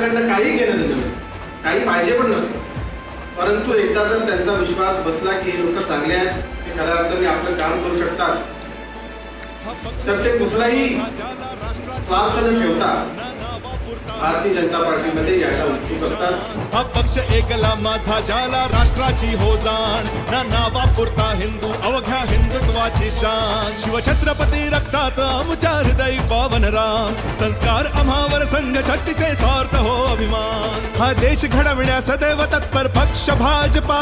लोकांना काही घेणं देणं नसतं, काही पाहिजे पण नसतं. परंतु एकदा जर त्यांचा विश्वास बसला की हे लोक चांगले आहेत, ते खऱ्या अर्थाने आपलं काम करू शकतात, तर ते कुठलाही स्वार्थ न ठेवता भारतीय जनता पार्टीमध्ये यायला उत्सुक असतात. हा पक्ष एकला माझा ज्याला राष्ट्राची हो जाण, ना नावापुरता हिंदू अवघ्या हिंदुत्वाची शान. शिवछत्रपती रक्तात आमच्या हृदयी पावन राम, संस्कार आम्हावर संघ शक्तीचे सार्थ हो अभिमान. हा देश घडविण्यास सदैव तत्पर पक्ष भाजपा.